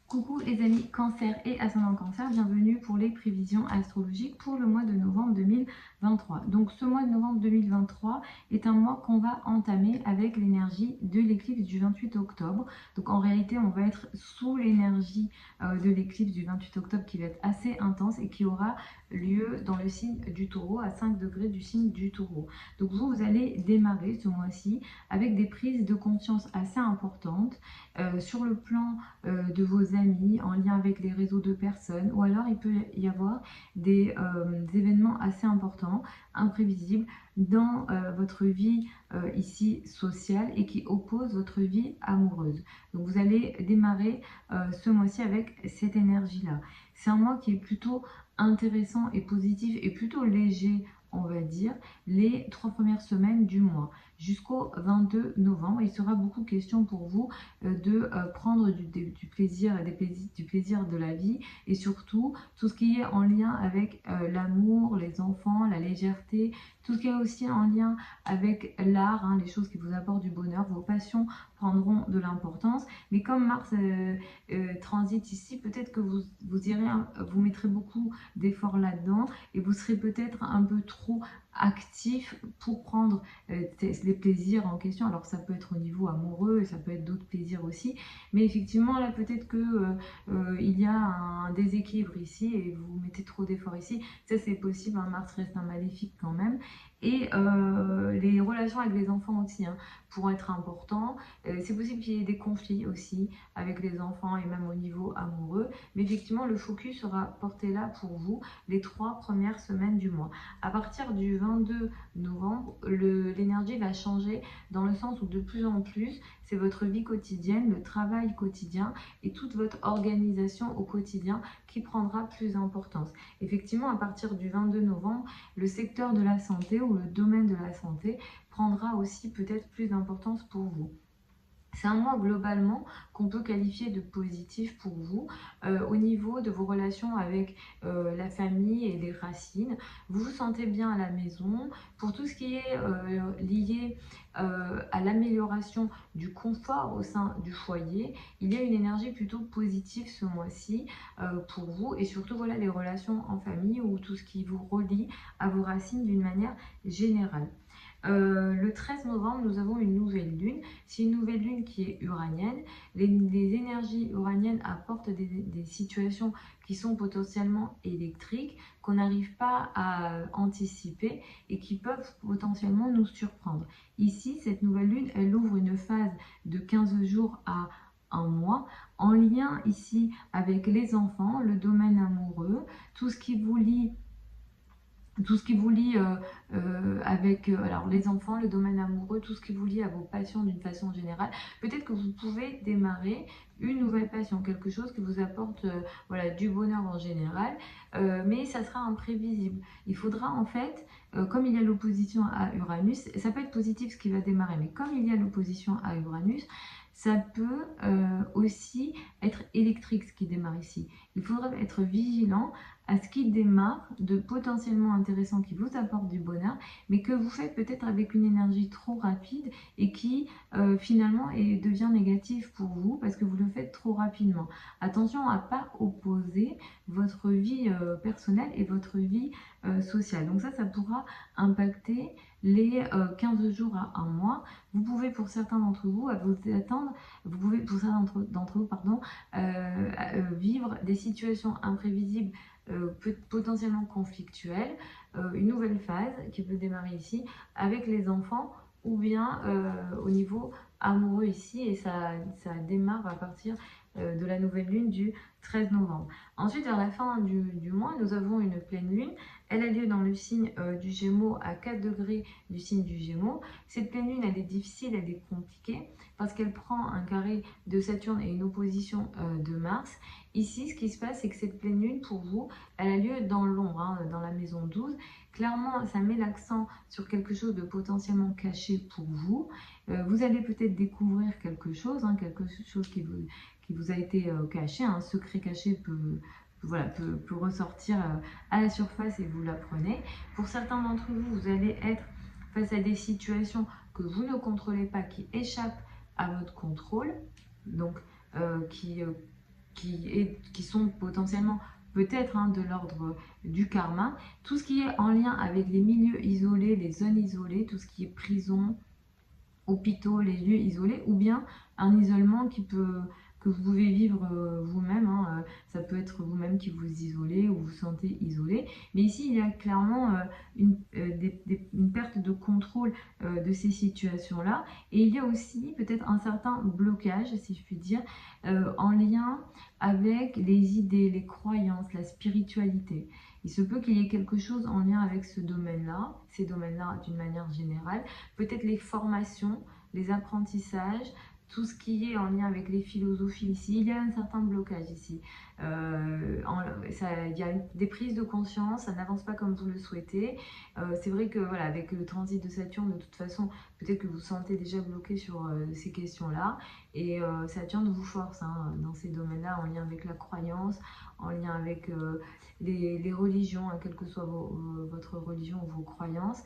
Coucou les amis Cancer et ascendant Cancer, bienvenue pour les prévisions astrologiques pour le mois de novembre 2023. Donc ce mois de novembre 2023 est un mois qu'on va entamer avec l'énergie de l'éclipse du 28 octobre. Donc en réalité on va être sous l'énergie de l'éclipse du 28 octobre qui va être assez intense et qui aura lieu dans le signe du Taureau, à 5 degrés du signe du Taureau. Donc vous allez démarrer ce mois-ci avec des prises de conscience assez importantes sur le plan de vos amis, en lien avec les réseaux de personnes, ou alors il peut y avoir des événements assez importants, imprévisibles dans votre vie ici sociale et qui opposent votre vie amoureuse. Donc vous allez démarrer ce mois-ci avec cette énergie-là. C'est un mois qui est plutôt intéressant et positif et plutôt léger, on va dire, les 3 premières semaines du mois jusqu'au 22 novembre. Il sera beaucoup question pour vous de prendre du plaisir, du plaisir de la vie et surtout tout ce qui est en lien avec l'amour, les enfants, la légèreté, tout ce qui est aussi en lien avec l'art, hein, les choses qui vous apportent du bonheur, vos passions prendront de l'importance. Mais comme Mars transite ici, peut-être que vous mettrez beaucoup d'efforts là-dedans et vous serez peut-être un peu trop actif pour prendre les plaisirs en question. Alors ça peut être au niveau amoureux, ça peut être d'autres plaisirs aussi, mais effectivement là peut-être que il y a un déséquilibre ici et vous mettez trop d'efforts ici. Ça c'est possible, hein, Mars reste un maléfique quand même. Et les relations avec les enfants aussi, hein, pourront être importants. C'est possible qu'il y ait des conflits aussi avec les enfants et même au niveau amoureux, mais effectivement le focus sera porté là pour vous les 3 premières semaines du mois. À partir du 22 novembre, l'énergie va changer dans le sens où de plus en plus, c'est votre vie quotidienne, le travail quotidien et toute votre organisation au quotidien qui prendra plus d'importance. Effectivement, à partir du 22 novembre, le secteur de la santé ou le domaine de la santé prendra aussi peut-être plus d'importance pour vous. C'est un mois globalement qu'on peut qualifier de positif pour vous au niveau de vos relations avec la famille et les racines. Vous vous sentez bien à la maison. Pour tout ce qui est lié à l'amélioration du confort au sein du foyer, il y a une énergie plutôt positive ce mois-ci pour vous et surtout voilà les relations en famille ou tout ce qui vous relie à vos racines d'une manière générale. Le 13 novembre, nous avons une nouvelle lune. C'est une nouvelle lune qui est uranienne. Les énergies uraniennes apportent des situations qui sont potentiellement électriques, qu'on n'arrive pas à anticiper et qui peuvent potentiellement nous surprendre. Ici, cette nouvelle lune, elle ouvre une phase de 15 jours à un mois, en lien ici avec les enfants, le domaine amoureux, tout ce qui vous lie avec alors les enfants, le domaine amoureux, tout ce qui vous lie à vos passions d'une façon générale. Peut-être que vous pouvez démarrer une nouvelle passion, quelque chose qui vous apporte voilà, du bonheur en général, mais ça sera imprévisible. Il faudra en fait, comme il y a l'opposition à Uranus, ça peut être positif ce qui va démarrer, mais comme il y a l'opposition à Uranus, ça peut aussi être électrique ce qui démarre ici. Il faudra être vigilant à ce qui démarre de potentiellement intéressant, qui vous apporte du bonheur, mais que vous faites peut-être avec une énergie trop rapide et qui finalement devient négatif pour vous parce que vous le faites trop rapidement. Attention à ne pas opposer votre vie personnelle et votre vie sociale. Donc ça pourra impacter les 15 jours à un mois. Vous pouvez pour certains d'entre vous vivre des situations imprévisibles potentiellement conflictuelle, une nouvelle phase qui peut démarrer ici avec les enfants ou bien au niveau amoureux ici et ça démarre à partir de la nouvelle lune du 13 novembre. Ensuite, vers la fin du mois, nous avons une pleine lune. Elle a lieu dans le signe du Gémeaux à 4 degrés du signe du Gémeaux. Cette pleine lune, elle est difficile, elle est compliquée parce qu'elle prend un carré de Saturne et une opposition de Mars. Ici, ce qui se passe, c'est que cette pleine lune, pour vous, elle a lieu dans l'ombre, hein, dans la maison 12. Clairement, ça met l'accent sur quelque chose de potentiellement caché pour vous. Vous allez peut-être découvrir quelque chose, hein, quelque chose qui vous a été caché. Un secret caché peut ressortir à la surface et vous l'apprenez. Pour certains d'entre vous, vous allez être face à des situations que vous ne contrôlez pas, qui échappent à votre contrôle, donc qui qui sont potentiellement peut-être de l'ordre du karma. Tout ce qui est en lien avec les milieux isolés, les zones isolées, tout ce qui est prison, hôpitaux, les lieux isolés, ou bien un isolement que vous pouvez vivre vous-même. Ça peut être vous-même qui vous isolez ou vous sentez isolé. Mais ici, il y a clairement une perte de contrôle de ces situations-là. Et il y a aussi peut-être un certain blocage, si je puis dire, en lien avec les idées, les croyances, la spiritualité. Il se peut qu'il y ait quelque chose en lien avec ce domaine-là, ces domaines-là d'une manière générale. Peut-être les formations, les apprentissages, tout ce qui est en lien avec les philosophies ici. Il y a un certain blocage ici. Il y a des prises de conscience, ça n'avance pas comme vous le souhaitez. C'est vrai que voilà, avec le transit de Saturne, de toute façon, peut-être que vous vous sentez déjà bloqué sur ces questions-là. Et Saturne vous force dans ces domaines-là, en lien avec la croyance, en lien avec les religions, quelle que soit votre religion ou vos croyances.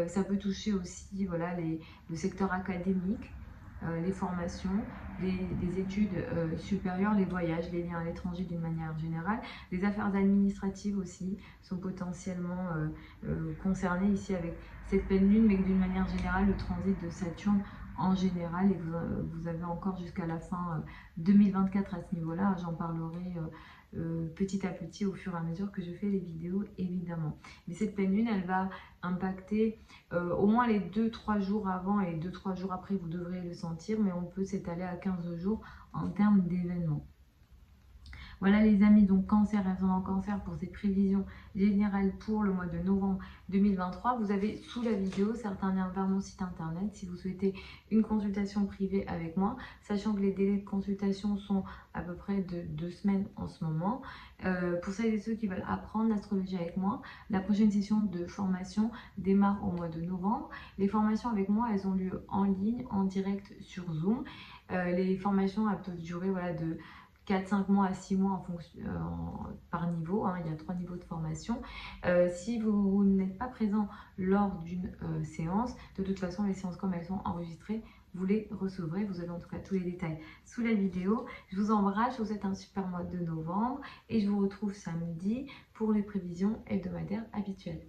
Ça peut toucher aussi voilà, le secteur académique, les formations, les études supérieures, les voyages, les liens à l'étranger d'une manière générale. Les affaires administratives aussi sont potentiellement concernées ici avec cette pleine lune, mais d'une manière générale, le transit de Saturne en général, et vous avez encore jusqu'à la fin 2024 à ce niveau-là. J'en parlerai petit à petit au fur et à mesure que je fais les vidéos, évidemment. Mais cette pleine lune, elle va impacter au moins les 2-3 jours avant et 2-3 jours après, vous devrez le sentir, mais on peut s'étaler à 15 jours en termes d'événements. Voilà les amis, donc Cancer, ascendant Cancer pour ces prévisions générales pour le mois de novembre 2023. Vous avez sous la vidéo certains liens vers mon site internet si vous souhaitez une consultation privée avec moi, sachant que les délais de consultation sont à peu près de 2 semaines en ce moment. Pour celles et ceux qui veulent apprendre l'astrologie avec moi, la prochaine session de formation démarre au mois de novembre. Les formations avec moi, elles ont lieu en ligne, en direct sur Zoom. Les formations, elles peuvent durer voilà, de 4-5 mois à 6 mois en fonction, par niveau, il y a 3 niveaux de formation. Si vous n'êtes pas présent lors d'une séance, de toute façon les séances comme elles sont enregistrées, vous les recevrez, vous avez en tout cas tous les détails sous la vidéo. Je vous embrasse, je vous souhaite un super mois de novembre et je vous retrouve samedi pour les prévisions hebdomadaires habituelles.